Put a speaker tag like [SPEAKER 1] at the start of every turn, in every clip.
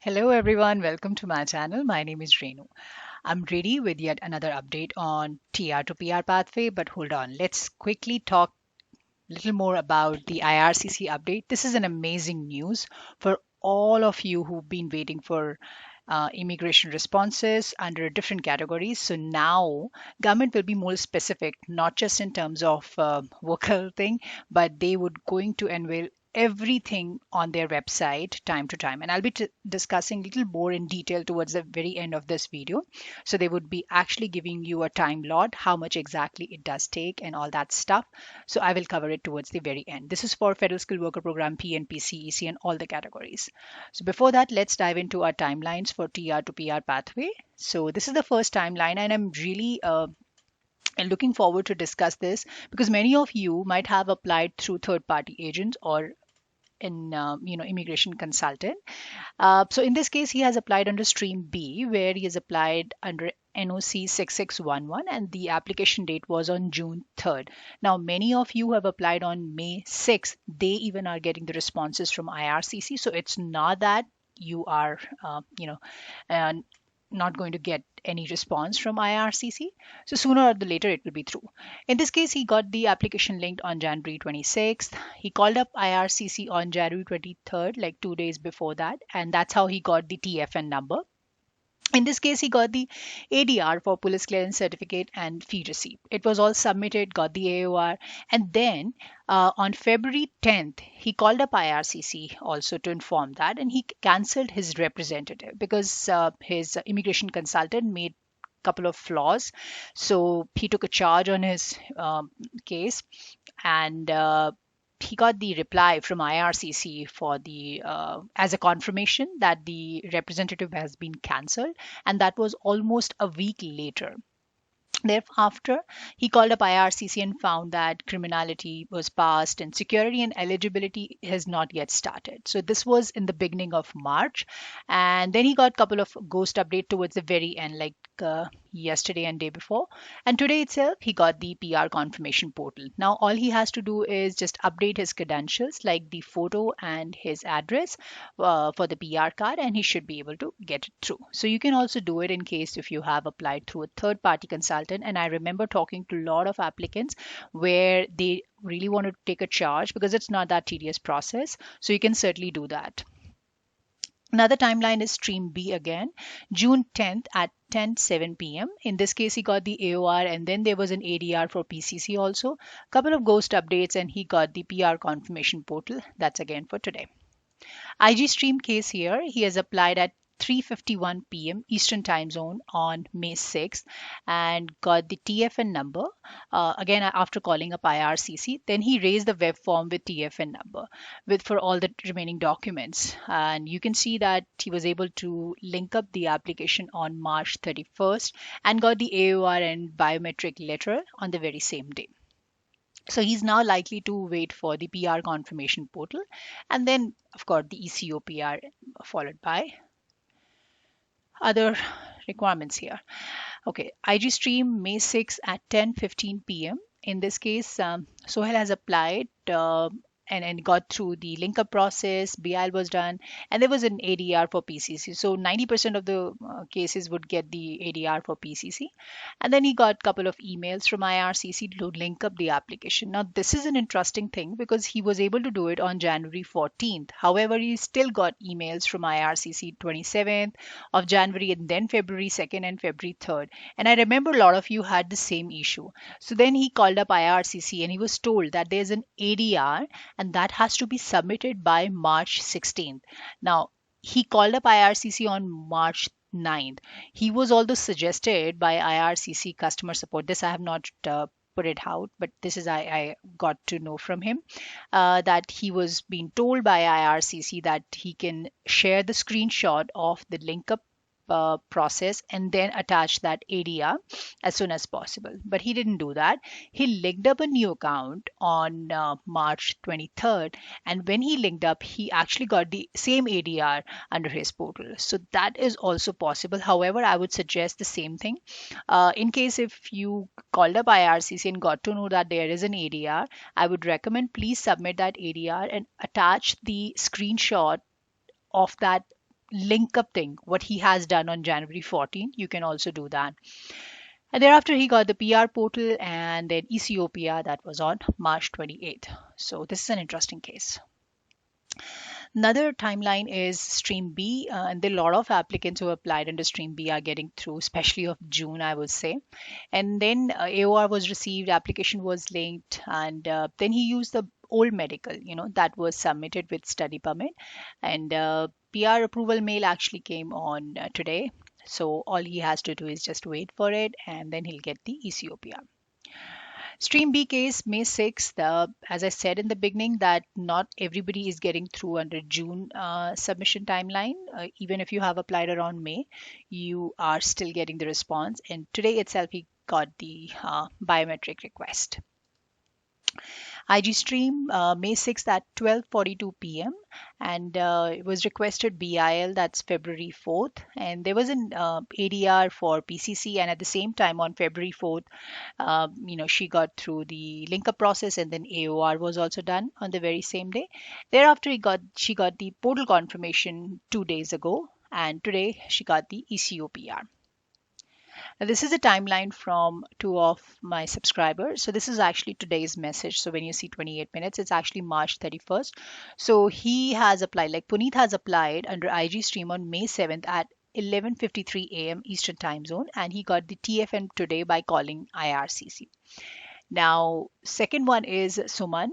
[SPEAKER 1] Hello everyone, welcome to my channel. My name is Renu. I'm ready with yet another update on TR to PR pathway, but hold on, let's quickly talk a little more about the IRCC update. This is an amazing news for all of you who've been waiting for immigration responses under different categories. So now government will be more specific, not just in terms of vocal thing, but they would going to unveil everything on their website time to time, and I'll be discussing a little more in detail towards the very end of this video. So they would be actually giving you a time lot, how much exactly it does take and all that stuff. So I will cover it towards the very end. This is for federal skilled worker program, PNP, CEC, and all the categories. So before that, let's dive into our timelines for TR to PR pathway. So this is the first timeline, and I'm really looking forward to discuss this because many of you might have applied through third-party agents or in immigration consultant. So in this case, he has applied under stream B, where he has applied under NOC 6611, and the application date was on June 3rd. Now, many of you have applied on May 6th. They even are getting the responses from IRCC. So it's not that you are, uh, not going to get any response from IRCC. So sooner or later it will be through. In this case, he got the application linked on January 26th. He called up IRCC on January 23rd, like 2 days before that, and that's how he got the TFN number. In this case, he got the ADR for police clearance certificate and fee receipt. It was all submitted, got the AOR, and then on February 10th, he called up IRCC also to inform that, and he cancelled his representative because his immigration consultant made couple of flaws. So he took a charge on his case, and he got the reply from IRCC for the as a confirmation that the representative has been cancelled, and that was almost a week later. Thereafter, he called up IRCC and found that criminality was passed and security and eligibility has not yet started. So this was in the beginning of March, and then he got a couple of ghost update towards the very end, like yesterday and day before. And today itself, he got the PR confirmation portal. Now all he has to do is just update his credentials, like the photo and his address for the PR card, and he should be able to get it through. So you can also do it in case if you have applied through a third party consultant. And I remember talking to a lot of applicants where they really want to take a charge because it's not that tedious process. So you can certainly do that. Another timeline is stream B again, June 10th at 10:07 p.m. In this case, he got the AOR, and then there was an ADR for PCC also. Couple of ghost updates, and he got the PR confirmation portal. That's again for today. IG stream case here, he has applied at 3:51 p.m. Eastern Time Zone on May 6th and got the TFN number. Again, after calling up IRCC, then he raised the web form with TFN number with for all the remaining documents. And you can see that he was able to link up the application on March 31st and got the AOR and biometric letter on the very same day. So he's now likely to wait for the PR confirmation portal, and then, of course, the ECO PR followed by other requirements here. Okay, IG stream May 6 at 10:15 p.m. In this case, Sohail has applied and got through the link up process. BIL was done, and there was an ADR for PCC. So 90% of the cases would get the ADR for PCC. And then he got a couple of emails from IRCC to link up the application. Now, this is an interesting thing because he was able to do it on January 14th. However, he still got emails from IRCC 27th of January and then February 2nd and February 3rd. And I remember a lot of you had the same issue. So then he called up IRCC and he was told that there's an ADR and that has to be submitted by March 16th. Now, he called up IRCC on March 9th. He was also suggested by IRCC customer support. This I have not put it out, but this is I got to know from him that he was being told by IRCC that he can share the screenshot of the link up process and then attach that ADR as soon as possible. But he didn't do that. He linked up a new account on March 23rd. And when he linked up, he actually got the same ADR under his portal. So that is also possible. However, I would suggest the same thing. In case if you called up IRCC and got to know that there is an ADR, I would recommend please submit that ADR and attach the screenshot of that link up thing, what he has done on January 14th, you can also do that. And thereafter, he got the PR portal and then ECOPR that was on March 28th. So this is an interesting case. Another timeline is Stream B, and there are a lot of applicants who applied under Stream B are getting through, especially of June, I would say. And then AOR was received, application was linked, and then he used the old medical, that was submitted with study permit, and PR approval mail actually came on today. So all he has to do is just wait for it, and then he'll get the ECOPR. Stream B case, May 6th, as I said in the beginning, that not everybody is getting through under June submission timeline. Even if you have applied around May, you are still getting the response. And today itself, he got the biometric request. IG stream May 6th at 12:42 p.m. and it was requested BIL, that's February 4th, and there was an ADR for PCC, and at the same time on February 4th, she got through the link up process, and then AOR was also done on the very same day. Thereafter, she got the portal confirmation 2 days ago, and today she got the ECOPR. Now, this is a timeline from two of my subscribers. So this is actually today's message. So when you see 28 minutes, it's actually March 31st. So he has applied, like Puneet has applied under IG stream on May 7th at 11:53 a.m. Eastern Time Zone, and he got the TFN today by calling IRCC. Now, second one is Suman.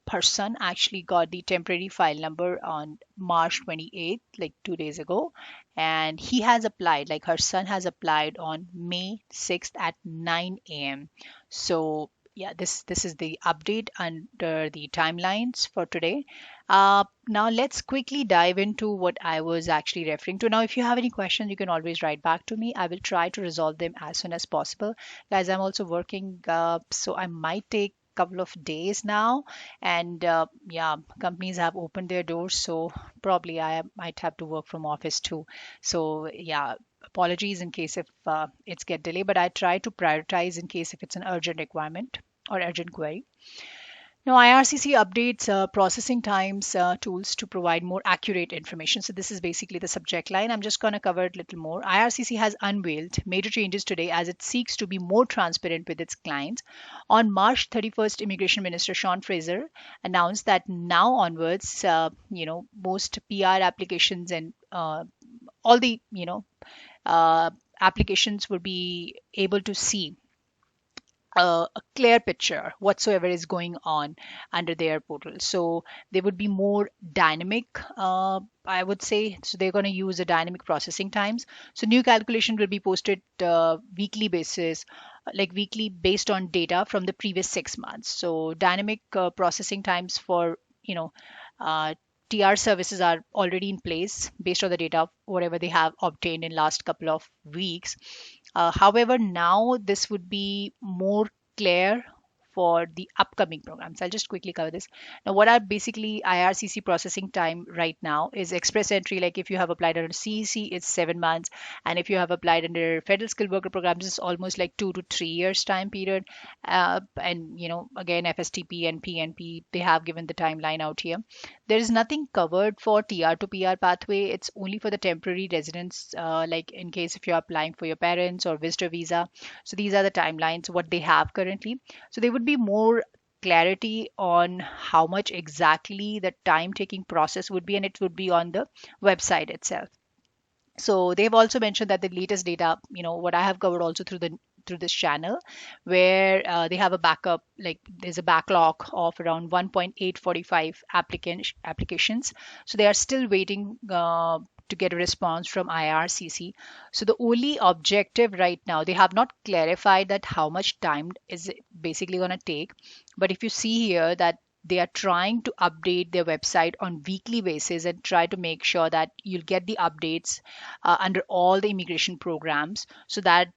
[SPEAKER 1] Her son actually got the temporary file number on March 28th, like 2 days ago. And he has applied, like her son has applied on May 6th at 9 a.m. So yeah, this is the update under the timelines for today. Now let's quickly dive into what I was actually referring to. Now, if you have any questions, you can always write back to me. I will try to resolve them as soon as possible. Guys, I'm also working, so I might take a couple of days now, and yeah, companies have opened their doors, so probably I might have to work from office too. So yeah, apologies in case if it's get delayed, but I try to prioritize in case if it's an urgent requirement or urgent query. Now, IRCC updates processing times tools to provide more accurate information. So this is basically the subject line. I'm just going to cover it a little more. IRCC has unveiled major changes today as it seeks to be more transparent with its clients. On March 31st, Immigration Minister Sean Fraser announced that now onwards, most PR applications and all the, applications will be able to see a clear picture whatsoever is going on under their portal. So they would be more dynamic, I would say. So they're going to use the dynamic processing times. So new calculation will be posted weekly basis, like weekly based on data from the previous 6 months. So dynamic processing times for TR services are already in place based on the data whatever they have obtained in last couple of weeks. However, now this would be more clear for the upcoming programs. I'll just quickly cover this. Now, what are basically IRCC processing time right now is express entry. Like if you have applied under CEC, it's 7 months. And if you have applied under federal skilled worker programs, it's almost like 2 to 3 years time period. And, again, FSTP and PNP, they have given the timeline out here. There is nothing covered for TR to PR pathway. It's only for the temporary residents, like in case if you're applying for your parents or visitor visa. So these are the timelines, what they have currently. So they would be more clarity on how much exactly the time taking process would be, and it would be on the website itself. So they've also mentioned that the latest data, what I have covered also through this channel, where they have a backup, like there's a backlog of around 1.845 applications. So they are still waiting to get a response from IRCC. So the only objective right now, they have not clarified that how much time is it basically going to take. But if you see here that they are trying to update their website on weekly basis and try to make sure that you'll get the updates under all the immigration programs so that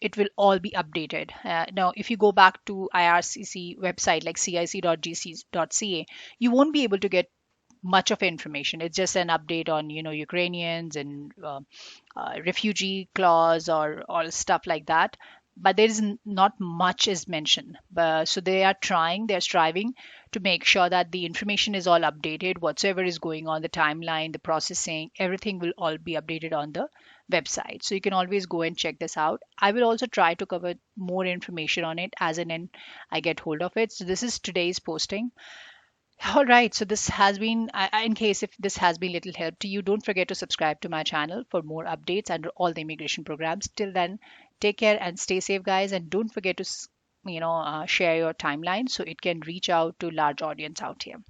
[SPEAKER 1] it will all be updated. Now, if you go back to IRCC website like cic.gc.ca, you won't be able to get much of information. It's just an update on Ukrainians and refugee clause or all stuff like that. But there is not much is mentioned. So they're striving to make sure that the information is all updated. Whatsoever is going on, the timeline, the processing, everything will all be updated on the website. So you can always go and check this out. I will also try to cover more information on it as and when I get hold of it. So this is today's posting. All right, so this has been, in case if this has been little help to you, don't forget to subscribe to my channel for more updates and all the immigration programs. Till then, take care and stay safe, guys. And don't forget to, share your timeline so it can reach out to large audience out here.